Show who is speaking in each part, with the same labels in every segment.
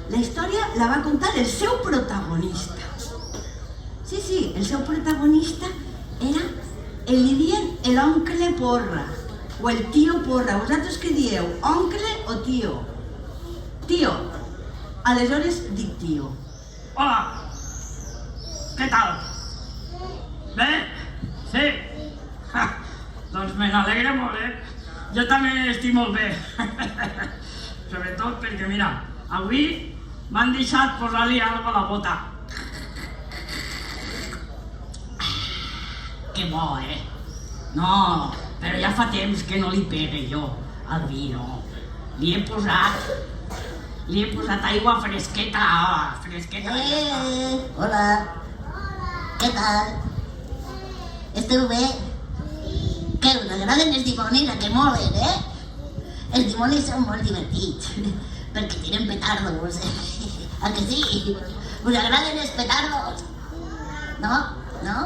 Speaker 1: La història la va contar el seu protagonista. Sí, el seu protagonista era, li dien l'oncle Porra, o el tio Porra. Vosaltres què dieu, oncle o tio? Tio. Aleshores dic tio.
Speaker 2: Hola, què tal? Bé? Sí? Doncs me n'alegra molt, Jo també estic molt bé. Sobretot perquè, mira, avui m'han deixat posar-li alguna a la bota. Que bo, No, però ja fa temps que no li pegue jo al vi, no. Li he posat aigua fresqueta, fresqueta.
Speaker 3: Hola. Què tal? Esteu bé? Què, us agraden els dimonis? A que molen, Els dimonis són molt divertits, perquè tiren petardos, A que sí? Us agraden els petardos? No? No?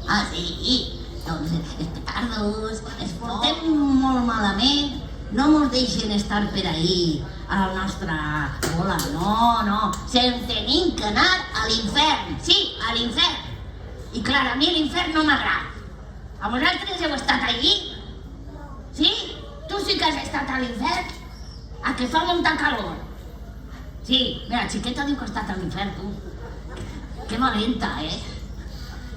Speaker 3: Ah, sí? Doncs els petardos els portem molt malament. No mos deixen estar per ahí, a la nostra bola, no. Se'n tenim que anar a l'infern, sí, a l'infern. I clar, a mi l'infern no m'agrada. A vosaltres heu estat allí? Sí? Tu sí que has estat a l'infern? A que fa molta calor? Sí, mira, xiqueta diu que ha estat a l'infern, tu. Que valenta,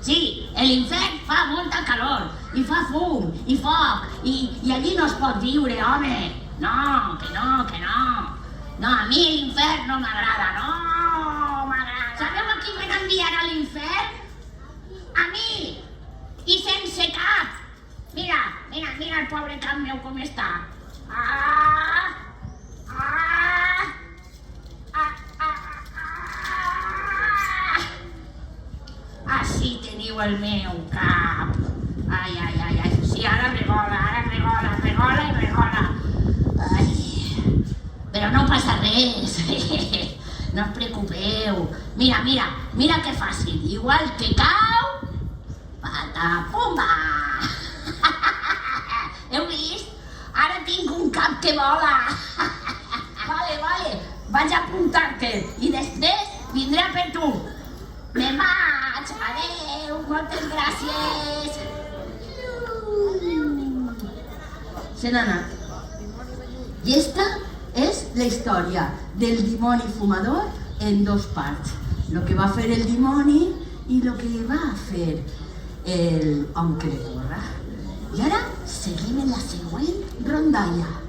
Speaker 3: Sí, a l'infern fa molta calor, i fa fum, i foc, i allí no es pot viure, home. No, que no. No, a mi l'infern no m'agrada, no m'agrada. Sabeu a qui m'enviar a l'infern? A mi! I sense cap! Mira el pobre cap meu com està. Així teniu el meu cap. Ai. Sí, ara regola. Ai, però no passa res. No us preocupeu. Mira que fàcil. Igual que cau, patapumba! Heu vist? Ara tinc un cap que vola. Vale. Vaig a apuntar-te i després vindré a per tu. Me'n vaig. Adeu. Moltes gràcies.
Speaker 1: Se n'ha anat. I esta és la història del dimoni fumador en dos parts. Lo que va fer el dimoni i lo que va fer el oncle Porra. I ara seguim en la següent rondalla.